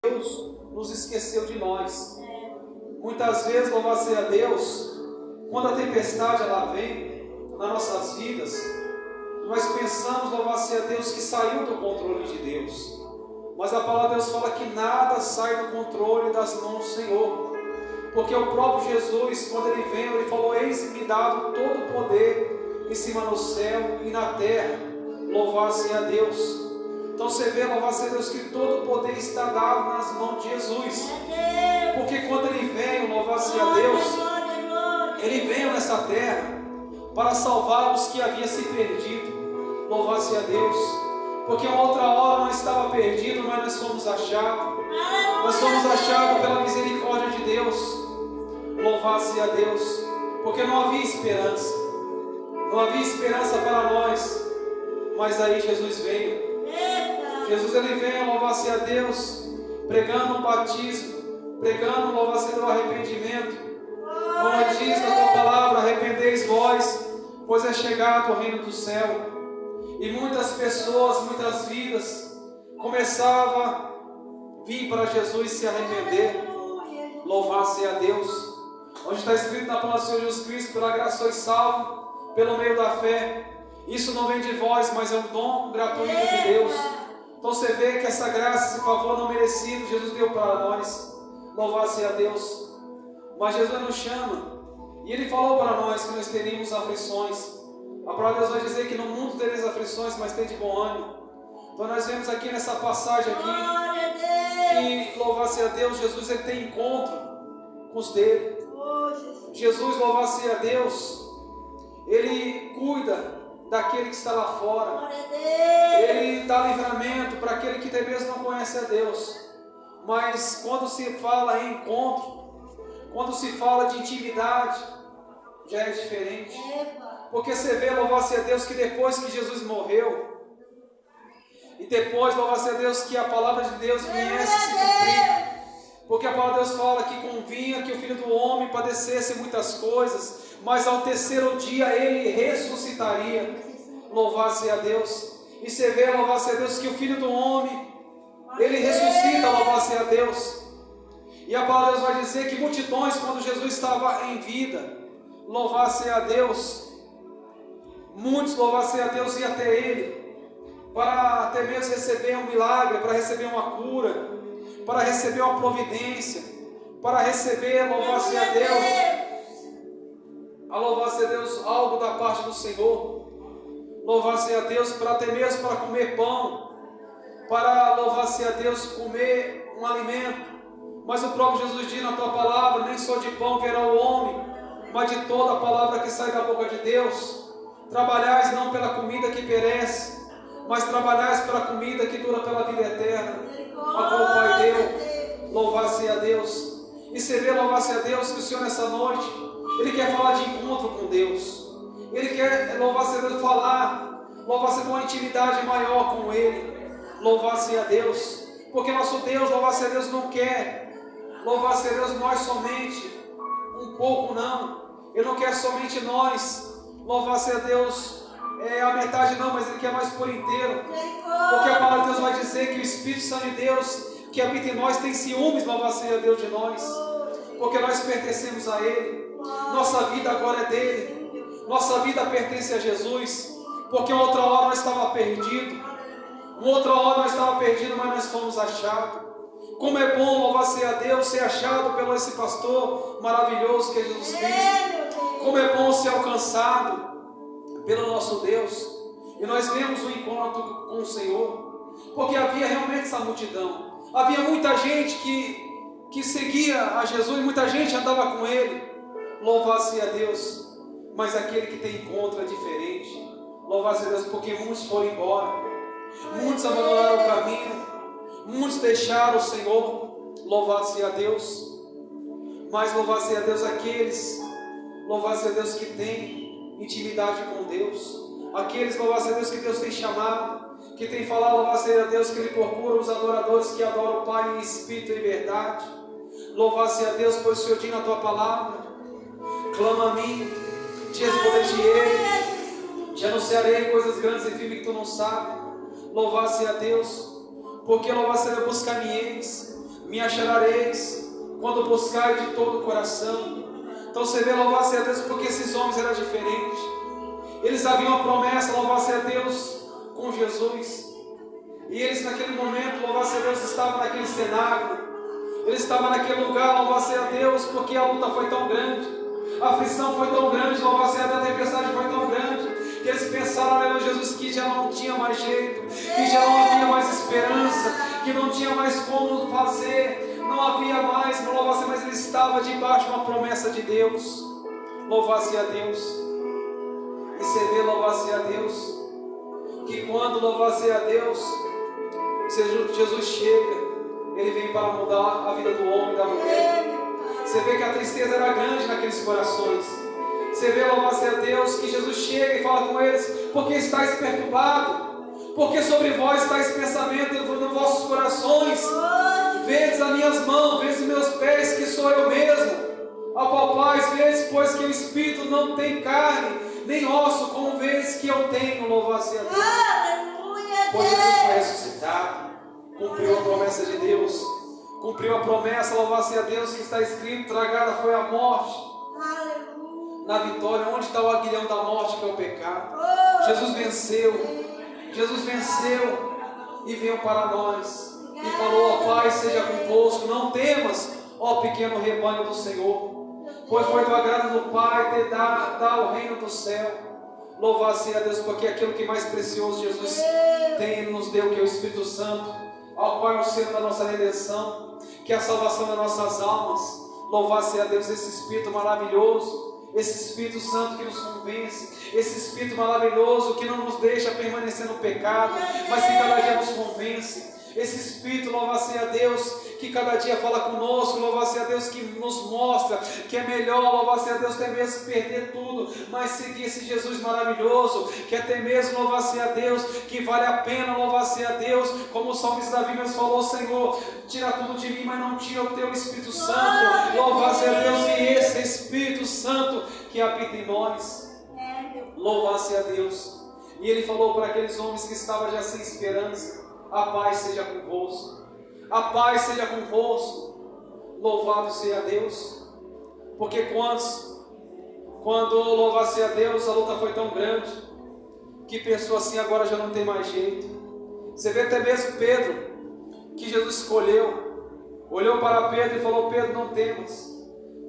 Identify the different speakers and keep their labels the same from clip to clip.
Speaker 1: Deus nos esqueceu de nós. Muitas vezes, louvado seja Deus, quando a tempestade ela vem nas nossas vidas, nós pensamos, louvado seja Deus, que saiu do controle de Deus. Mas a palavra de Deus fala que nada sai do controle das mãos do Senhor. Porque o próprio Jesus, quando ele veio, ele falou: eis-me dado todo o poder em cima no céu e na terra. Louvado seja Deus. Então você vê, louvado seja Deus, que todo o poder está dado nas mãos de Jesus. Porque quando ele veio, louvado seja Deus, ele veio nessa terra para salvar os que haviam se perdido. Louvado seja Deus. Porque uma outra hora nós estávamos perdidos, mas nós fomos achados. Nós fomos achados pela misericórdia de Deus. Louvado seja Deus. Porque não havia esperança. Não havia esperança para nós. Mas aí Jesus veio. Jesus ele veio, louvado seja Deus, pregando o batismo, pregando, louvado seja o arrependimento. Como diz na tua palavra: arrependeis vós, pois é chegado o reino do céu. E muitas pessoas, muitas vidas começavam a vir para Jesus se arrepender. Louvado seja Deus. Onde está escrito na palavra do Senhor Jesus Cristo: pela graça sois salvos, pelo meio da fé. Isso não vem de vós, mas é um dom gratuito de Deus. Então você vê que essa graça, esse favor não merecido, Jesus deu para nós. Louvado seja Deus. Mas Jesus nos chama, e Ele falou para nós que nós teríamos aflições. A palavra de Deus vai dizer que no mundo tereis aflições, mas tem de bom ânimo. Então nós vemos aqui nessa passagem aqui, que, louvado seja Deus, Jesus ele tem encontro com os dele. Jesus, louvado seja Deus, Ele cuida daquele que está lá fora. Ele dá livramento para aquele que até mesmo não conhece a Deus. Mas quando se fala em encontro, quando se fala de intimidade, já é diferente. Porque você vê, louvado seja Deus, que depois que Jesus morreu, e depois, louvado seja Deus, que a palavra de Deus viesse se cumprir. Porque a palavra de Deus fala que convinha que o Filho do Homem padecesse muitas coisas, mas ao terceiro dia ele ressuscitaria. Louvado seja Deus. E você vê, louvado seja Deus, que o Filho do Homem, ele ressuscita, louvado seja Deus. E a palavra de Deus vai dizer que multidões, quando Jesus estava em vida, louvado seja Deus, muitos, louvado seja Deus, iam até ele, para até mesmo receber um milagre, para receber uma cura, para receber uma providência, para receber, louvado seja Deus, louvado seja Deus, algo da parte do Senhor. Louvado seja Deus, para até mesmo para comer pão, para, louvado seja Deus, comer um alimento. Mas o próprio Jesus diz na tua palavra: nem só de pão verá o homem, mas de toda a palavra que sai da boca de Deus. Trabalhais não pela comida que perece, mas trabalhais pela comida que dura pela vida eterna, a qual o Pai deu. Louvado seja Deus. E você vê, louvado seja Deus, que o Senhor nessa noite, Ele quer falar de encontro com Deus. Ele quer, louvado seja Deus, falar, louvado seja uma intimidade maior com Ele. Louvado seja Deus. Porque nosso Deus, louvado seja Deus, não quer, louvado seja Deus, nós somente, um pouco não. Ele não quer somente nós, louvado seja Deus, a metade não, mas Ele quer nós por inteiro. Porque a palavra de Deus vai dizer que o Espírito Santo de Deus que habita em nós tem ciúmes, louvado seja Deus, de nós. Porque nós pertencemos a Ele. Nossa vida agora é dEle. Nossa vida pertence a Jesus. Porque uma outra hora nós estávamos perdidos. Uma outra hora nós estávamos perdidos, mas nós fomos achados. Como é bom, louvado seja Deus, ser achado pelo esse pastor maravilhoso que é Jesus Cristo. Como é bom ser alcançado pelo nosso Deus. E nós vemos o encontro com o Senhor. Porque havia realmente essa multidão. Havia muita gente que seguia a Jesus, muita gente andava com Ele. Louvado seja Deus. Mas aquele que tem encontro é diferente. Louvado seja Deus, porque muitos foram embora. Muitos abandonaram o caminho. Muitos deixaram o Senhor. Louvado seja Deus. Mas louvado seja Deus aqueles, louvado seja Deus, que tem intimidade com Deus. Aqueles, louvado seja Deus, que Deus tem chamado, que tem falado, louvado seja Deus, que Ele procura os adoradores que adoram o Pai em espírito e em verdade. Louvado seja Deus, pois o Senhor diz na tua palavra: clama a mim, te responderei, te anunciarei coisas grandes e firmes que tu não sabes. Louvado seja Deus, porque louvado seja Deus, buscar-me-eis me achareis, quando buscar de todo o coração. Então você vê, louvado a Deus, porque esses homens eram diferentes. Eles haviam uma promessa, louvado a Deus, com Jesus. E eles naquele momento, louvado a Deus, estavam naquele cenáculo. Eles estavam naquele lugar, louvado a Deus, porque a luta foi tão grande. A aflição foi tão grande, louvado a Deus, a tempestade foi tão grande, que eles pensaram, aleluia, Jesus, que já não tinha mais jeito, que já não havia mais esperança, que não tinha mais como fazer, não havia mais, mas ele estava debaixo de uma promessa de Deus. Louvasse a Deus. E você vê, louvasse a Deus, que quando louvasse a Deus, Jesus chega, ele vem para mudar a vida do homem e da mulher. Você vê que a tristeza era grande naqueles corações. Você vê, louvasse a Deus, que Jesus chega e fala com eles: porque estáis perturbados, porque sobre vós está esse pensamento nos vossos corações. Vedes as minhas mãos, vedes os meus pés, que sou eu mesmo. Apalpais, vedes, pois que o Espírito não tem carne, nem osso, como vedes que eu tenho. Louvasse a Deus. Pois Jesus foi ressuscitado, cumpriu a promessa de Deus, cumpriu a promessa, louvasse a Deus, que está escrito: tragada foi a morte. Na vitória, onde está o aguilhão da morte, que é o pecado? Jesus venceu e veio para nós e falou: ó Pai, seja convosco, não temas, ó pequeno rebanho do Senhor, pois foi do agrado do Pai te dar o reino do céu. Louvado a Deus, porque aquilo que mais precioso Jesus tem, Ele nos deu, que é o Espírito Santo, ao qual é o selo da nossa redenção, que é a salvação das nossas almas. Louvado a Deus, esse Espírito maravilhoso, esse Espírito Santo que nos convence, esse Espírito maravilhoso que não nos deixa permanecer no pecado, mas que cada dia nos convence. Esse Espírito, louvado a Deus, que cada dia fala conosco, louvado a Deus, que nos mostra que é melhor, louvado a Deus, até mesmo perder tudo, mas seguir esse Jesus maravilhoso, que até mesmo, louvado a Deus, que vale a pena, louvado a Deus, como o salmista Davi mesmo falou: Senhor, tira tudo de mim, mas não tira o teu Espírito Santo. Louvado a Deus, e esse Espírito Santo que habita em nós. Louvado a Deus. E ele falou para aqueles homens que estavam já sem esperança: a paz seja convosco, a paz seja convosco. Louvado seja Deus, porque quando louvasse a Deus, a luta foi tão grande, que pensou assim: agora já não tem mais jeito. Você vê até mesmo Pedro, que Jesus escolheu, olhou para Pedro e falou: Pedro, não temas,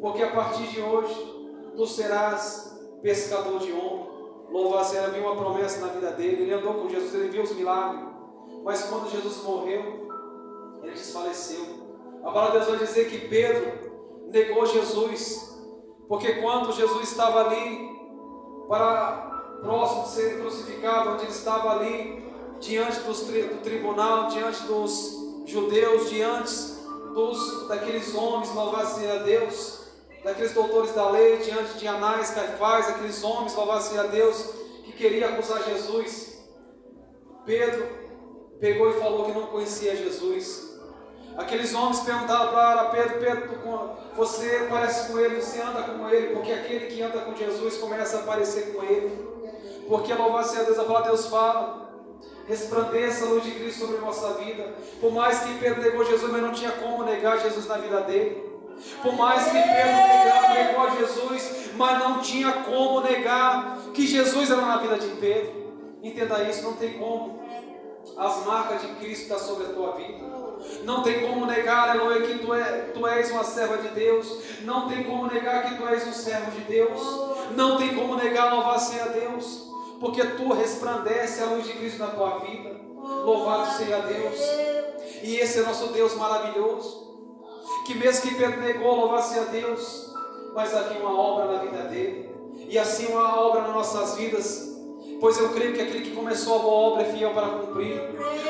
Speaker 1: porque a partir de hoje tu serás pescador de homem. Louvado seja, havia uma promessa na vida dele, ele andou com Jesus, ele viu os milagres. Mas quando Jesus morreu, ele desfaleceu. A palavra de Deus vai dizer que Pedro negou Jesus, porque quando Jesus estava ali, próximo de ser crucificado, onde ele estava ali, diante do tribunal, diante dos judeus, diante daqueles homens, louvado seja Deus, daqueles doutores da lei, diante de Anás, Caifás, aqueles homens, louvado seja Deus, que queriam acusar Jesus, Pedro pegou e falou que não conhecia Jesus. Aqueles homens perguntaram para Pedro: Pedro, você parece com ele, você anda com ele, porque aquele que anda com Jesus começa a parecer com ele. Porque louvado seja Deus, a palavra de Deus fala: resplandeça a luz de Cristo sobre a nossa vida. Por mais que Pedro negou Jesus, mas não tinha como negar Jesus na vida dele. Por mais que Pedro negou a Jesus, mas não tinha como negar que Jesus era na vida de Pedro. Entenda isso, não tem como. As marcas de Cristo estão sobre a tua vida. Não tem como negar, aleluia, que tu és uma serva de Deus. Não tem como negar que tu és um servo de Deus. Não tem como negar, louvado seja Deus, porque tu resplandece a luz de Cristo na tua vida. Louvado seja Deus. E esse é nosso Deus maravilhoso, que mesmo que Pedro negou, louvado seja Deus, mas havia uma obra na vida dele, e assim uma obra nas nossas vidas. Pois eu creio que aquele que começou a boa obra é fiel para cumprir.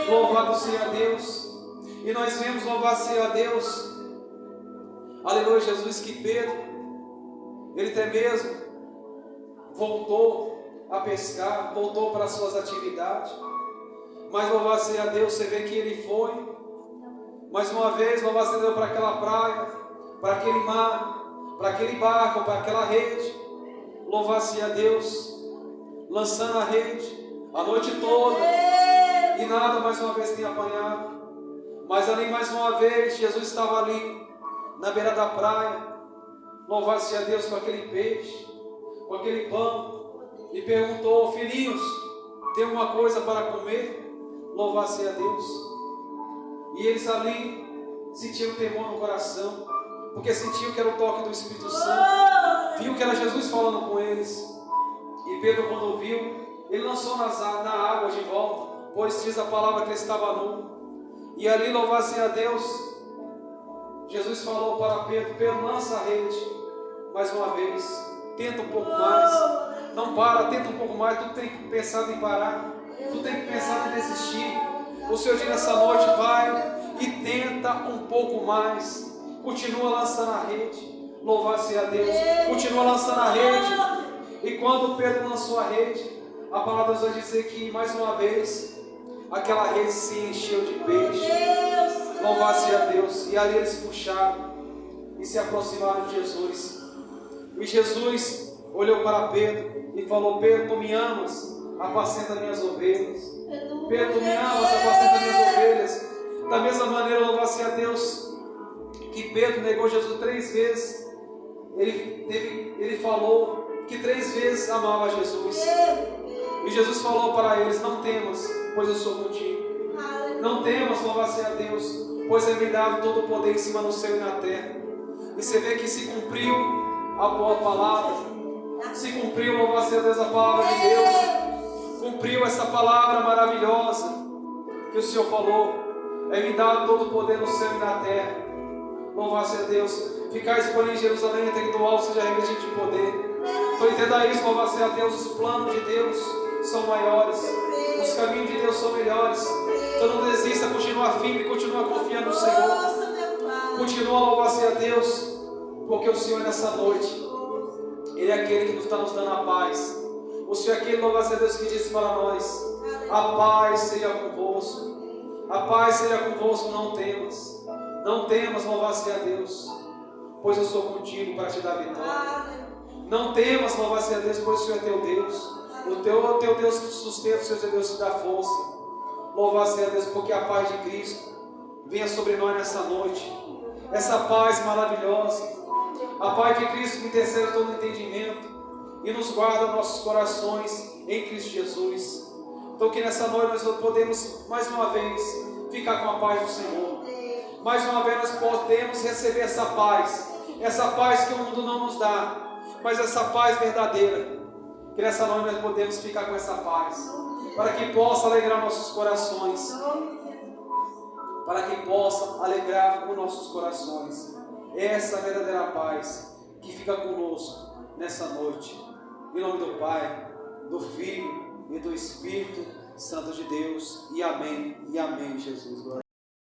Speaker 1: Louvado seja Deus. E nós vemos, louvado seja Deus, aleluia, Jesus, que Pedro, ele até mesmo voltou a pescar, voltou para as suas atividades. Mas louvado seja Deus, você vê que ele foi, mais uma vez, louvado seja Deus, para aquela praia, para aquele mar, para aquele barco, para aquela rede. Louvado seja Deus, lançando a rede a noite toda, e nada mais uma vez tem apanhado. Mas ali mais uma vez, Jesus estava ali, na beira da praia, louvado-se a Deus com aquele peixe, com aquele pão, e perguntou: filhinhos, tem alguma coisa para comer? Louvado-se a Deus. E eles ali sentiram temor no coração, porque sentiam que era o toque do Espírito Santo, viu que era Jesus falando com eles. E Pedro, quando viu, ele lançou na água de volta, pois diz a palavra que ele estava nu. E ali, louvado-se a Deus, Jesus falou para Pedro: Pedro, lança a rede mais uma vez, tenta um pouco mais, não para, tenta um pouco mais. Tu tem pensado em parar, tu tem pensado em desistir. O Senhor diz nessa noite: vai e tenta um pouco mais, continua lançando a rede, louvado-se a Deus, continua lançando a rede. E quando Pedro lançou a rede, a palavra de Deus vai dizer que mais uma vez aquela rede se encheu de peixe, louvado-se a Deus. E ali eles puxaram e se aproximaram de Jesus. E Jesus olhou para Pedro e falou: Pedro, tu me amas? Apacenta minhas ovelhas. Pedro, tu me amas? Apacenta minhas ovelhas. Da mesma maneira, louvado-se a Deus, que Pedro negou Jesus 3 vezes. Ele falou que 3 vezes amava Jesus. E Jesus falou para eles: não temas, pois eu sou contigo. Não temas, louvado-se a Deus, pois é-me dado todo o poder em cima do céu e na terra. E você vê que se cumpriu a boa palavra, se cumpriu, louvado-se a Deus, a palavra de Deus, cumpriu essa palavra maravilhosa que o Senhor falou: é-me dado todo o poder no céu e na terra. Louvado-se a Deus. Ficais, porém, em Jerusalém, até que do alto seja revestido de poder. Então entenda isso, louvado-se a Deus. Os planos de Deus são maiores, os caminhos de Deus são melhores. Então não desista, continua firme, continua confiando no Senhor, continua, louvado-se a Deus, porque o Senhor nessa noite, Ele é aquele que está nos dando a paz. O Senhor é aquele, louvado-se a Deus, que diz para nós: a paz seja convosco, a paz seja convosco, não temas. Não temas, louvado-se a Deus, pois eu sou contigo para te dar vitória. Não temas, louvado-se a Deus, pois o Senhor é teu Deus. O teu Deus que te sustenta, o Senhor é teu Deus que te dá força. Louvado-se a Deus, porque a paz de Cristo venha sobre nós nessa noite. Essa paz maravilhosa, a paz de Cristo que intercede todo entendimento e nos guarda nossos corações em Cristo Jesus. Então que nessa noite nós podemos mais uma vez ficar com a paz do Senhor. Mais uma vez nós podemos receber essa paz que o mundo não nos dá, mas essa paz verdadeira. Que nessa noite nós podemos ficar com essa paz, para que possa alegrar nossos corações, para que possa alegrar os nossos corações. Essa verdadeira paz que fica conosco nessa noite. Em nome do Pai, do Filho e do Espírito Santo de Deus. E amém, Jesus.